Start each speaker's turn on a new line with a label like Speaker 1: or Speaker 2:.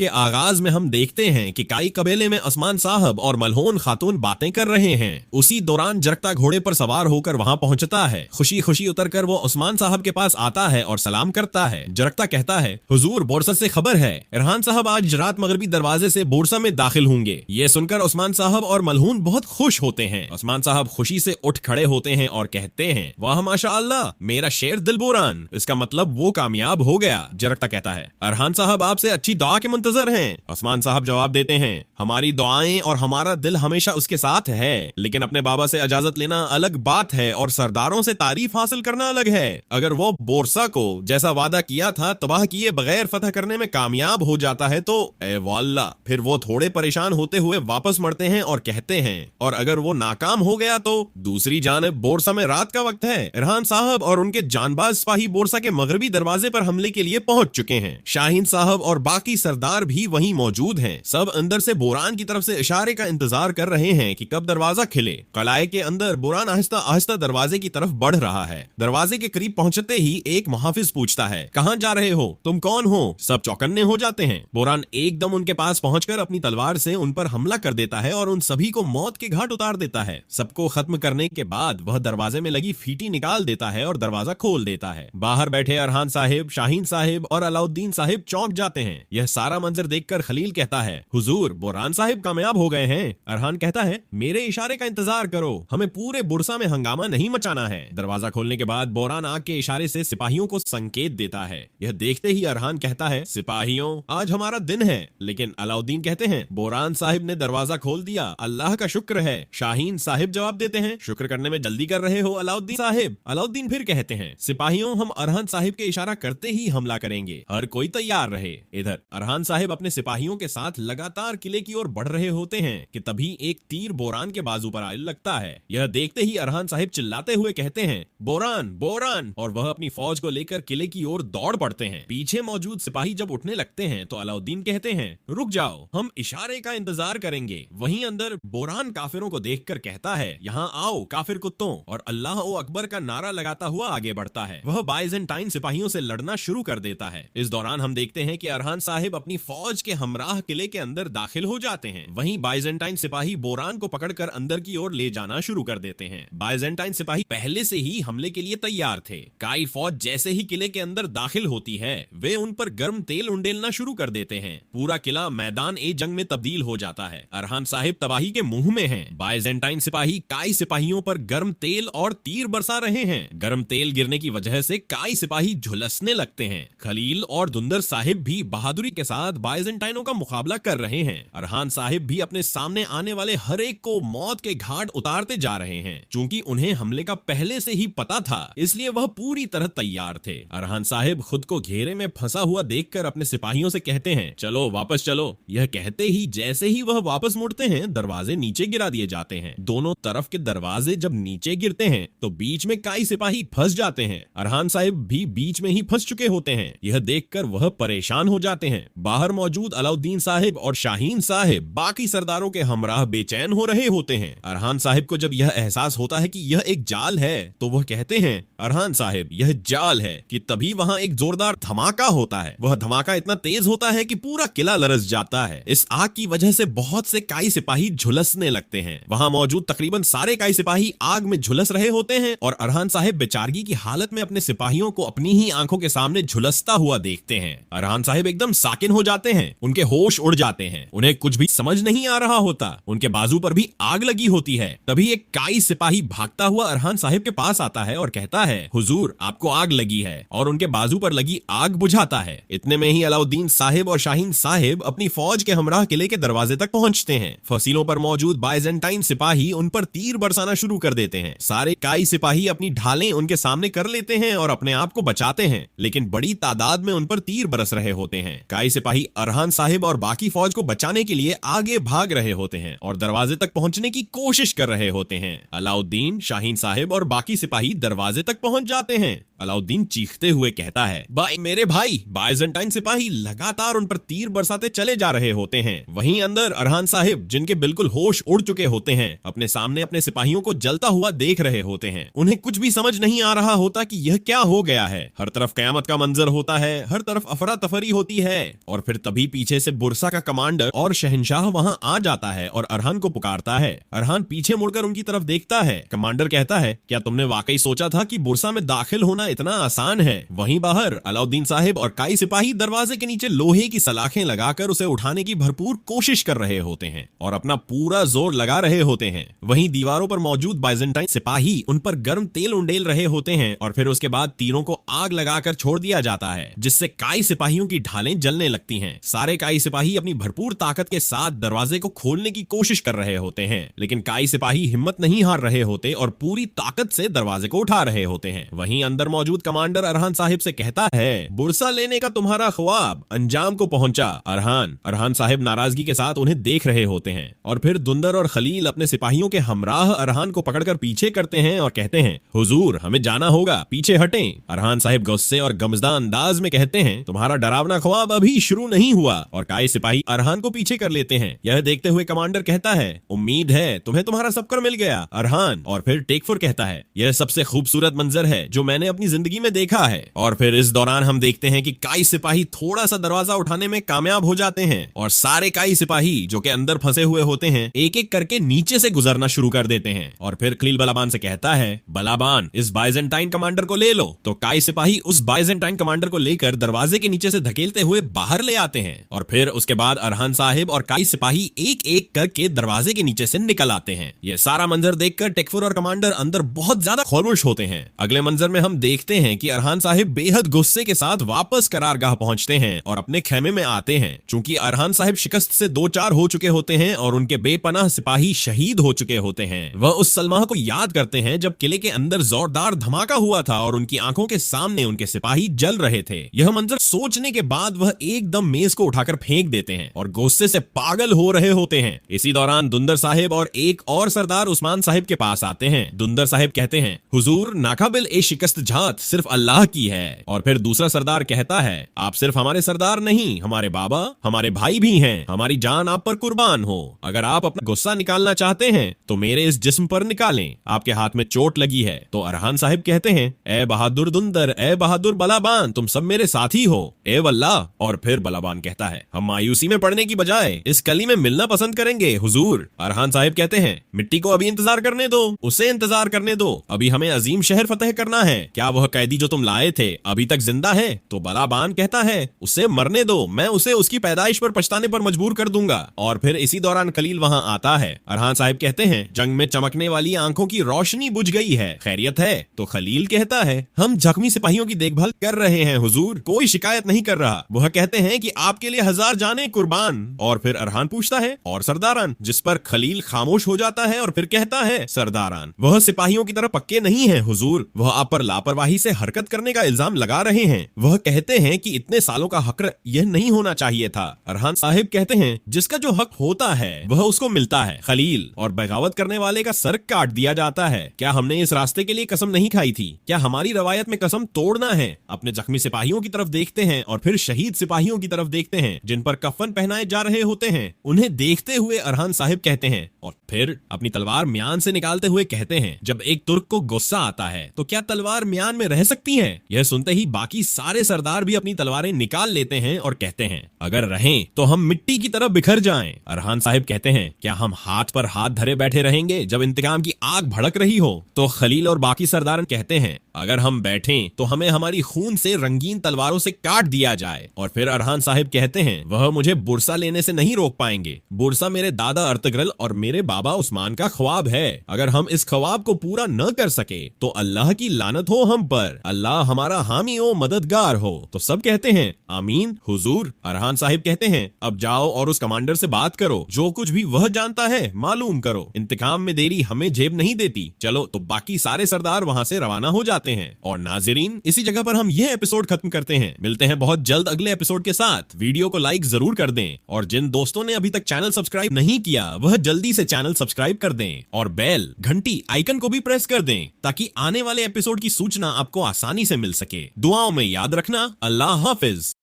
Speaker 1: के आगाज में हम देखते हैं कि काई कबीले में उस्मान साहब और मलहोन खातून बातें कर रहे हैं। उसी दौरान जरकता घोड़े पर सवार होकर वहां पहुंचता है। खुशी खुशी उतरकर वो उस्मान साहब के पास आता है और सलाम करता है। जरकता कहता है, हुजूर बोरसा से खबर है, इरहान साहब आज रात मगरबी दरवाजे से बोरसा में दाखिल होंगे। ये सुनकर उस्मान साहब और मलहून बहुत खुश होते हैं। उस्मान साहब खुशी से उठ खड़े होते हैं और कहते हैं, वाह माशाअल्लाह, मेरा शेर दिलबोरान, इसका मतलब वो कामयाब हो गया। जरकता कहता है, इरहान साहब आपसे अच्छी दुआ के मुंतजर हैं। उस्मान साहब जवाब देते हैं, हमारी दुआएं और हमारा दिल हमेशा उसके साथ है, लेकिन अपने बाबा से इजाजत लेना अलग बात है और सरदारों से तारीफ हासिल करना अलग है। अगर वो बोरसा को जैसा वादा किया था तबाह किए बगैर फतह करने में कामयाब हो जाता है तो ए वाल्ला, फिर वो थोड़े परेशान होते हुए वापस मरते हैं और कहते हैं, और अगर वो नाकाम हो गया तो दूसरी जानिब बोरसा में रात का वक्त है। इरहान साहब और उनके जानबाज सिपाही बोरसा के मगरबी दरवाजे पर हमले के लिए पहुंच चुके हैं। शाहीन साहब और बाकी सरदार भी वहीं मौजूद हैं। सब अंदर से बोरान की तरफ से इशारे का इंतजार कर रहे हैं कि कब दरवाजा खिले। कलाए के अंदर बोरान आहिस्ता आहिस्ता दरवाजे की तरफ बढ़ रहा है। दरवाजे के करीब पहुंचते ही एक मुहाफिज पूछता है, कहां जा रहे हो, तुम कौन हो? सब चौकन्ने हो जाते हैं। बोरान एकदम उनके पास पहुंचकर अपनी तलवार से उन पर हमला कर देता है और उन सभी को मौत के घाट उतार देता है। सबको खत्म करने के बाद वह दरवाजे में लगी फीटी निकाल देता है और दरवाजा खोल देता है। बाहर बैठे इरहान साहिब, शाहीन साहिब और अलाउद्दीन साहिब चौंक जाते हैं। यह सारा मंजर देखकर खलील कहता है, हुजूर बोरान साहिब कामयाब हो गए हैं। इरहान कहता है, मेरे इशारे का इंतजार करो, हमें पूरे बुरसा में हंगामा नहीं मचाना है। दरवाजा खोलने के बाद बोरान आग के इशारे से सिपाहियों को संकेत देता है। यह देखते ही इरहान कहता है, सिपाहियों आज हमारा दिन है। लेकिन अलाउद्दीन कहते हैं, बोरान साहिब ने दरवाजा खोल दिया, अल्लाह का शुक्र है। शाहीन साहिब जवाब देते हैं, शुक्र करने में जल्दी कर रहे हो अलाउद्दीन साहिब। अलाउद्दीन फिर कहते हैं, सिपाहियों हम इरहान साहिब के इशारा करते ही हमला करेंगे, हर कोई तैयार रहे। इधर इरहान साहिब अपने सिपाहियों के साथ लगातार किले की ओर बढ़ रहे होते हैं कि तभी एक तीर बोरान के बाजू पर आने लगता है। यह देखते ही इरहान साहिब चिल्लाते हुए कहते हैं, बोरान बोरान, और वह अपनी फौज को लेकर किले की ओर दौड़ पड़ते हैं। पीछे मौजूद सिपाही जब उठने लगते हैं तो अलाउद्दीन कहते हैं, रुक जाओ, हम इशारे का इंतजार करेंगे। वहीं अंदर बोरान काफिरों को देखकर कहता है, यहाँ आओ काफिर कुत्तों, और अल्लाह ओ अकबर का नारा लगाता हुआ आगे बढ़ता है। वह बाइजेंटाइन सिपाहियों से लड़ना शुरू कर देता है। इस दौरान हम देखते हैं कि इरहान साहिब अपनी फौज के हमराह किले के अंदर दाखिल हो जाते हैं। वहीं बाइजेंटाइन सिपाही बोरान को पकड़कर अंदर की ओर ले जाना शुरू कर देते हैं। बाइजेंटाइन सिपाही पहले से ही हमले के लिए तैयार थे। काई फौज जैसे ही किले के अंदर दाखिल होती है, वे उन पर गर्म तेल उंडेलना शुरू कर देते हैं। पूरा किला मैदान ए जंग में तब्दील हो जाता है। इरहान साहिब तबाही के मुंह में हैं। बाइजेंटाइन सिपाही काई सिपाहियों पर गर्म तेल और तीर बरसा रहे हैं। गर्म तेल गिरने की वजह से काई सिपाही झुलसने लगते हैं। खलील और दुंदर साहिब भी बहादुरी के साथ बाइजेंटाइनों का मुकाबला कर रहे हैं। इरहान साहिब भी अपने सामने आने वाले हर एक को मौत के घाट उतारते जा रहे हैं। चूंकि उन्हें हमले का पहले से ही पता था, इसलिए वह पूरी तरह तैयार थे। इरहान साहिब खुद को घेरे में फंसा हुआ देखकर अपने सिपाहियों से कहते हैं, चलो वापस चलो। यह कहते ही जैसे ही वह वापस मुड़ते हैं, दरवाजे नीचे गिरा दिए जाते हैं। दोनों तरफ के दरवाजे जब नीचे गिरते हैं तो बीच में काई सिपाही फंस जाते हैं। इरहान साहिब भी बीच में ही फंस चुके होते हैं। यह देखकर वह परेशान हो जाते हैं। बाहर मौजूद अलाउद्दीन साहिब और शाहीन साहिब बाकी सरदारों के हमराह बेचैन हो रहे होते हैं। इरहान साहिब को जब यह एहसास होता है कि यह एक जाल है तो वह कहते हैं, इरहान साहिब यह जाल है, कि तभी वहां एक जोरदार धमाका होता है। वह धमाका इतना तेज होता है कि पूरा किला लरस जाता है। इस आग की वजह से बहुत से काई सिपाही झुलसने लगते हैं। वहां मौजूद तकरीबन सारे काई सिपाही आग में झुलस रहे होते हैं और इरहान साहिब बेचारगी की हालत में अपने सिपाहियों को अपनी ही आंखों के सामने झुलसता हुआ देखते हैं। इरहान साहिब एकदम साकिन हो जाते हैं। उनके होश उड़ जाते हैं। उन्हें कुछ भी समझ नहीं आ रहा होता। उनके बाजू पर भी आग लगी होती है। तभी एक काई सिपाही भागता हुआ इरहान साहिब के पास आता है और कहता है, हुजूर आपको आग लगी है, और उनके बाजू पर लगी आग बुझाता है। इतने में ही अलाउद्दीन साहिब और शाहीन साहिब अपनी फौज के हमराह किले के दरवाजे तक पहुंचते हैं। फसीलों पर मौजूद बाइजेंटाइन सिपाही उन पर तीर बरसाना शुरू कर देते हैं। सारे काई सिपाही अपनी ढालें उनके सामने कर लेते हैं और अपने आप को बचाते हैं, लेकिन बड़ी तादाद में उन पर तीर बरस रहे होते हैं। काई सिपाही इरहान साहिब और बाकी फौज को बचाने के लिए आगे भाग रहे होते हैं और दरवाजे तक पहुंचने की कोशिश कर रहे होते हैं। अलाउद्दीन, शाहीन साहिब और बाकी सिपाही दरवाजे तक पहुंच जाते हैं। अलाउद्दीन चीखते हुए कहता है, मेरे भाई। बाइजेंटाइन सिपाही लगातार उन पर तीर बरसाते चले जा रहे होते हैं। वहीं अंदर इरहान साहिब, जिनके बिल्कुल होश उड़ चुके होते हैं, अपने सामने अपने सिपाहियों को जलता हुआ देख रहे होते हैं। उन्हें कुछ भी समझ नहीं आ रहा होता कि यह क्या हो गया है। हर तरफ कयामत का मंजर होता है, हर तरफ अफरा तफरी होती है। और फिर तभी पीछे से बुरसा का कमांडर और शहंशाह वहां आ जाता है और अरहान को पुकारता है। अरहान पीछे मुड़कर उनकी तरफ देखता है। कमांडर कहता है, क्या तुमने वाकई सोचा था कि बुरसा में दाखिल होना इतना आसान है? वहीं बाहर अलाउद्दीन साहिब और काई सिपाही दरवाजे के नीचे लोहे की सलाखें लगाकर उसे उठाने की भरपूर कोशिश कर रहे होते हैं और अपना पूरा जोर लगा रहे होते हैं। वहीं दीवारों पर मौजूद बाइजेंटाइन सिपाही उन पर गर्म तेल उंडेल रहे होते हैं और फिर उसके बाद तीरों को आग लगाकर छोड़ दिया जाता है, जिससे काई सिपाहियों की ढालें जलने लगती हैं। सारे काई सिपाही अपनी भरपूर ताकत के साथ दरवाजे को खोलने की कोशिश कर रहे होते हैं, लेकिन काई सिपाही हिम्मत नहीं हार रहे होते और पूरी ताकत से दरवाजे को उठा रहे होते हैं। वहीं अंदर मौजूद कमांडर अरहान साहिब से कहता है, बुरसा लेने का तुम्हारा ख्वाब अंजाम को पहुंचा। अरहान साहिब नाराजगी के साथ उन्हें देख रहे होते हैं और फिर दुंदर और खलील अपने सिपाहियों के हमराह अरहान को पकड़कर पीछे करते हैं और कहते हैं, हुजूर हमें जाना होगा, पीछे हटें। अरहान साहिब गुस्से और गमज़दा अंदाज में कहते हैं, तुम्हारा डरावना ख्वाब अभी शुरू नहीं हुआ। और काई सिपाही अरहान को पीछे कर लेते हैं। यह देखते हुए कमांडर कहता है, उम्मीद है तुम्हें तुम्हारा सबकर मिल गया अरहान। और फिर टेकफुर कहता है, यह सबसे खूबसूरत मंजर है जो मैंने अपनी जिंदगी में देखा है। और फिर इस दौरान हम देखते हैं कि काई सिपाही थोड़ा सा दरवाजा उठाने में कामयाब हो जाते हैं और सारे काई सिपाही जो के अंदर फंसे हुए होते हैं एक एक करके नीचे से गुजरना शुरू कर देते हैं। और फिर खलील बलाबान से कहता है, बलाबान इस बाइजेंटाइन कमांडर को ले लो। तो काई सिपाही उस बाइजेंटाइन कमांडर को लेकर दरवाजे के नीचे से धकेलते हुए बाहर ले आते हैं और फिर उसके बाद अरहान साहिब और काई सिपाही एक एक करके दरवाजे के नीचे से निकल आते हैं। यह सारा मंजर देखकर टेकफुर और कमांडर अंदर बहुत ज्यादा खामोश होते हैं। अगले मंजर में हम देखते हैं कि अरहान साहिब बेहद गुस्से के साथ वापस करारगाह पहुंचते हैं और अपने खेमे में आते हैं। चूंकि अरहान साहिब शिकस्त से दो चार हो चुके होते हैं और उनके बेपनाह सिपाही शहीद हो चुके होते हैं, वह उस सलमा को याद करते हैं जब किले के अंदर जोरदार धमाका हुआ था और उनकी आंखों के सामने उनके सिपाही जल रहे थे। यह मंजर सोचने के बाद वह एकदम मेज को उठाकर फेंक देते हैं और गुस्से से पागल हो रहे होते हैं। इसी दौरान दुंदर साहिब और एक और सरदार उस्मान साहिब के पास आते हैं। दुंदर साहिब कहते हैं, हुजूर नाकाबिल ए शिकस्त जात सिर्फ अल्लाह की है। और फिर दूसरा सरदार कहता है, आप सिर्फ हमारे सरदार नहीं, हमारे बाबा, हमारे भाई भी हैं। हमारी जान आप पर कुर्बान हो। अगर आप अपना गुस्सा निकालना चाहते हैं तो मेरे इस जिस्म पर निकालें, आपके हाथ में चोट लगी है। तो अरहान साहिब कहते हैं, ए बहादुर दुंदर, ए बहादुर बलाबान, तुम सब मेरे साथी हो, ए वल्लाह। और फिर बलाबान कहता है, हम मायूसी में पड़ने की बजाय इस कली में मिलना पसंद करेंगे हुजूर। अरहान साहिब कहते हैं, मिट्टी को अभी इंतजार करने दो, उसे इंतजार करने दो, अभी हमें अजीम शहर फतेह करना है। क्या वह कैदी जो तुम लाए थे अभी तक जिंदा है? तो बलाबान कहता है, उसे मरने दो, मैं उसे उसकी पैदाइश पर पछताने पर मजबूर कर दूंगा। और फिर इसी दौरान खलील वहां आता है। अरहान साहिब कहते हैं, जंग में चमकने वाली आंखों की रोशनी बुझ गई है, खैरियत है? तो खलील कहता है, हम जख्मी सिपाहियों की देखभाल कर रहे हैं हुजूर, कोई शिकायत नहीं कर रहा। वह कहते हैं कि आपके लिए 1000 जाने कुर्बान। और फिर अरहान पूछता है, और सरदारान? जिस पर खलील खामोश हो जाता है और फिर कहता है, सरदारान वह सिपाहियों की तरह पक्के नहीं है हुजूर, वह आप पर लापरवाही से हरकत करने का इल्जाम लगा रहे हैं। वह कहते हैं कि इतने सालों का हक यह नहीं होना चाहिए था। अरहान साहिब कहते हैं, जिसका जो हक होता है वह उसको मिलता है खलील, और बगावत करने वाले का सर काट दिया जाता है। क्या हमने इस रास्ते के लिए कसम नहीं खाई थी? क्या हमारी रवायत में कसम तोड़ना है? अपने जख्मी सिपाहियों की तरफ देखते हैं और फिर शहीद सिपाहियों की तरफ देखते हैं जिन पर कफन पहनाए जा रहे होते हैं। उन्हें देखते हुए अरहान साहिब कहते हैं और फिर अपनी तलवार म्यान से निकालते हुए कहते हैं, जब एक तुर्क को गुस्सा आता है तो क्या तलवार म्यान में रह सकती है? यह सुनते ही बाकी सारे सरदार भी अपनी तलवारें निकाल लेते हैं और कहते हैं, अगर रहें तो हम मिट्टी की तरह बिखर जाएं। अरहान साहिब कहते हैं, क्या हम हाथ पर हाथ धरे बैठे रहेंगे जब इंतकाम की आग भड़क रही हो? तो खलील और बाकी सरदार कहते हैं, अगर हम बैठें तो हमें हमारी खून से रंगीन तलवारों से काट दिया जाए। और फिर अरहान साहिब कहते हैं, वह मुझे बुरसा लेने से नहीं रोक पाएंगे। बुरसा मेरे दादा अर्तगरल और मेरे बाबा उस्मान का ख्वाब है। अगर हम इस ख्वाब को पूरा न कर सके तो अल्लाह की लानत हो हम पर, अल्लाह हमारा हामी हो, मददगार हो। तो सब कहते हैं, आमीन हुजूर। अरहान साहिब कहते हैं, अब जाओ और उस कमांडर से बात करो, जो कुछ भी वह जानता है मालूम करो। इंतकाम में देरी हमें जेब नहीं देती। चलो। तो बाकी सारे सरदार वहां से रवाना हो जाते हैं। और नाज़रीन, इसी जगह पर हम यह एपिसोड खत्म करते हैं। मिलते हैं बहुत जल्द अगले एपिसोड के साथ। वीडियो को लाइक जरूर कर दें और जिन दोस्तों ने अभी तक चैनल सब्सक्राइब नहीं किया वह जल्दी से चैनल सब्सक्राइब कर दें और बेल घंटी आइकन को भी प्रेस कर दें ताकि आने वाले एपिसोड की सूचना आपको आसानी से मिल सके। दुआओं में याद रखना। अल्लाह हाफिज।